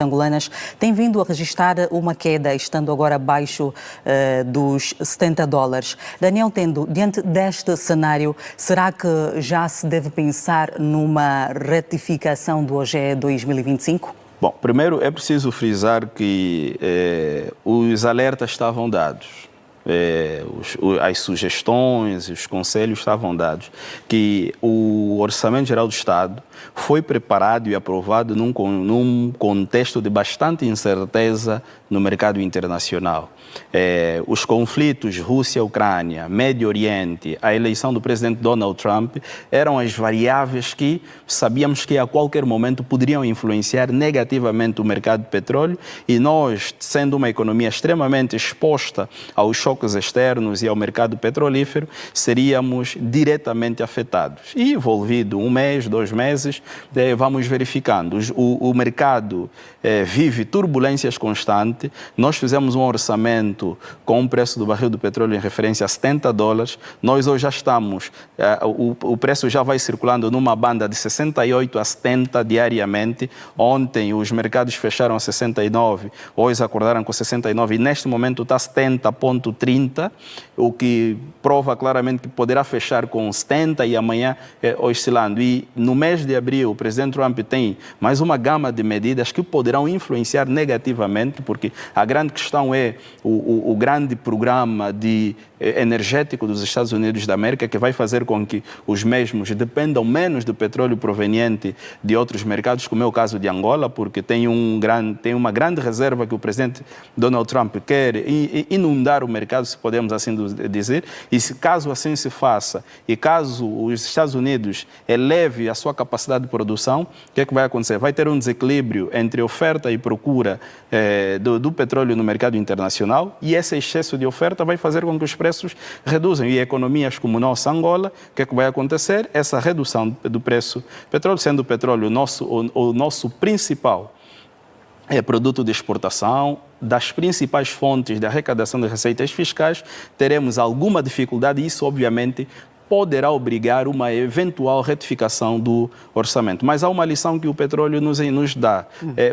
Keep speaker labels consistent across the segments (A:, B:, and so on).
A: angolanas tem vindo a registrar uma queda, estando agora abaixo dos $70. Daniel, diante deste cenário, será que já se deve pensar numa ratificação do OGE 2025?
B: Bom, primeiro é preciso frisar que os alertas estavam dados. As sugestões, os conselhos estavam dados, que o Orçamento Geral do Estado foi preparado e aprovado num contexto de bastante incerteza no mercado internacional. Os conflitos Rússia-Ucrânia, Médio Oriente, a eleição do presidente Donald Trump eram as variáveis que sabíamos que a qualquer momento poderiam influenciar negativamente o mercado de petróleo, e nós, sendo uma economia extremamente exposta aos choques externos e ao mercado petrolífero, seríamos diretamente afetados. E envolvido 1 mês, 2 meses, vamos verificando. O mercado vive turbulências constantes. Nós fizemos um orçamento com o preço do barril do petróleo em referência a $70. Nós hoje já estamos, o preço já vai circulando numa banda de 68 a 70 diariamente. Ontem os mercados fecharam a 69, hoje acordaram com 69 e neste momento está 70,30, o que prova claramente que poderá fechar com 70 e amanhã oscilando. E no mês de abril o presidente Trump tem mais uma gama de medidas que poderão influenciar negativamente, porque a grande questão é o grande programa energético dos Estados Unidos da América, que vai fazer com que os mesmos dependam menos do petróleo proveniente de outros mercados, como é o caso de Angola, porque tem uma grande reserva que o presidente Donald Trump quer inundar o mercado, se podemos assim dizer, e caso assim se faça, e caso os Estados Unidos eleve a sua capacidade de produção, o que é que vai acontecer? Vai ter um desequilíbrio entre oferta e procura do petróleo no mercado internacional, e esse excesso de oferta vai fazer com que os preços reduzam. E economias como nossa Angola, o que é que vai acontecer? Essa redução do preço do petróleo, sendo o petróleo o nosso principal produto de exportação, das principais fontes de arrecadação de receitas fiscais, teremos alguma dificuldade, e isso obviamente poderá obrigar uma eventual retificação do orçamento. Mas há uma lição que o petróleo nos dá.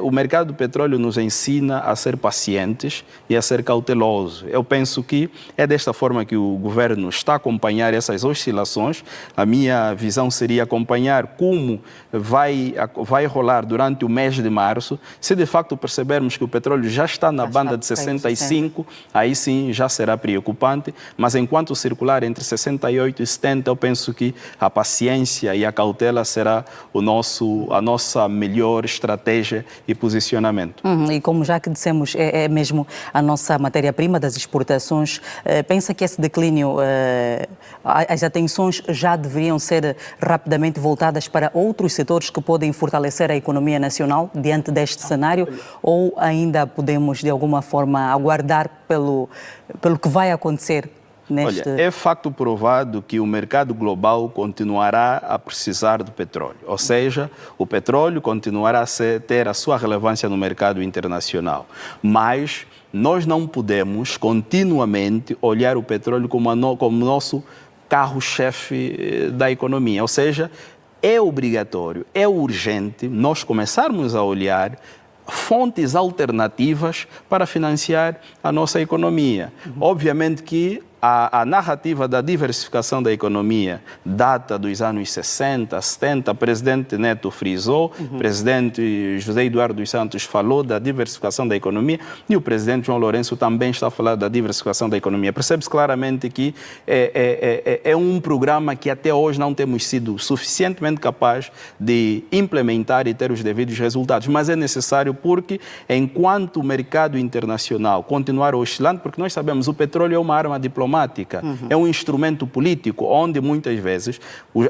B: O mercado do petróleo nos ensina a ser pacientes e a ser cautelosos. Eu penso que é desta forma que o governo está a acompanhar essas oscilações. A minha visão seria acompanhar como vai rolar durante o mês de março. Se de facto percebermos que o petróleo já está na banda de 65, aí sim já será preocupante. Mas enquanto circular entre 68 e 70, eu penso que a paciência e a cautela será a nossa melhor estratégia e posicionamento.
A: E como já que dissemos, é mesmo a nossa matéria-prima das exportações, pensa que esse declínio, as atenções já deveriam ser rapidamente voltadas para outros setores que podem fortalecer a economia nacional diante deste cenário, ou ainda podemos de alguma forma aguardar pelo que vai acontecer?
B: Olha, é facto provado que o mercado global continuará a precisar do petróleo, ou seja, o petróleo continuará a ter a sua relevância no mercado internacional, mas nós não podemos continuamente olhar o petróleo como nosso carro-chefe da economia, ou seja, é obrigatório, é urgente nós começarmos a olhar fontes alternativas para financiar a nossa economia. Obviamente que a narrativa da diversificação da economia data dos anos 60, 70, o presidente Neto frisou, o presidente José Eduardo dos Santos falou da diversificação da economia e o presidente João Lourenço também está a falar da diversificação da economia. Percebe-se claramente que é um programa que até hoje não temos sido suficientemente capaz de implementar e ter os devidos resultados, mas é necessário porque enquanto o mercado internacional continuar oscilando, porque nós sabemos o petróleo é uma arma diplomática, é um instrumento político onde muitas vezes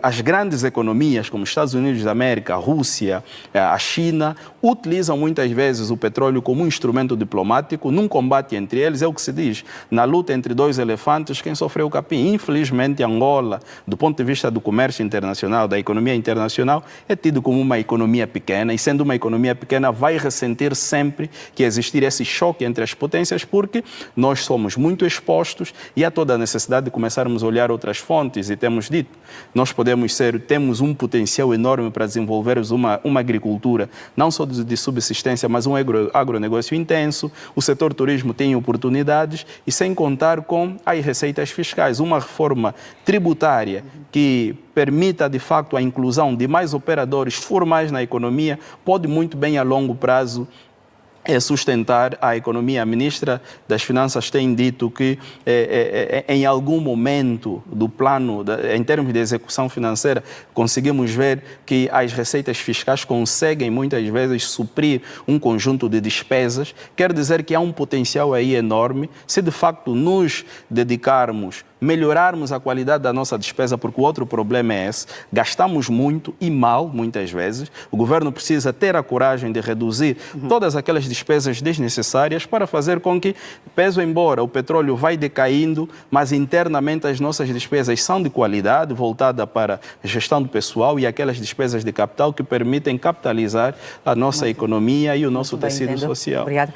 B: as grandes economias como Estados Unidos da América, a Rússia, a China, utilizam muitas vezes o petróleo como um instrumento diplomático num combate entre eles. É o que se diz, na luta entre dois elefantes, quem sofreu o capim. Infelizmente, Angola, do ponto de vista do comércio internacional, da economia internacional, é tido como uma economia pequena, e sendo uma economia pequena vai ressentir sempre que existir esse choque entre as potências, porque nós somos muito expostos e há toda a necessidade de começarmos a olhar outras fontes, e temos dito, nós temos um potencial enorme para desenvolvermos uma agricultura, não só de subsistência, mas um agronegócio intenso. O setor turismo tem oportunidades, e sem contar com as receitas fiscais, uma reforma tributária que permita, de facto, a inclusão de mais operadores formais na economia, pode muito bem, a longo prazo, sustentar a economia. A ministra das Finanças tem dito que em algum momento do plano, em termos de execução financeira, conseguimos ver que as receitas fiscais conseguem muitas vezes suprir um conjunto de despesas. Quer dizer que há um potencial aí enorme, se de facto nos dedicarmos, melhorarmos a qualidade da nossa despesa, porque o outro problema é esse: gastamos muito e mal, muitas vezes. O governo precisa ter a coragem de reduzir todas aquelas despesas desnecessárias para fazer com que, peso embora o petróleo vai decaindo, mas internamente as nossas despesas são de qualidade, voltada para a gestão do pessoal e aquelas despesas de capital que permitem capitalizar a nossa economia e o nosso tecido social.
A: Obrigada.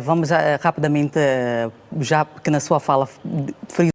A: Vamos rapidamente, já que na sua fala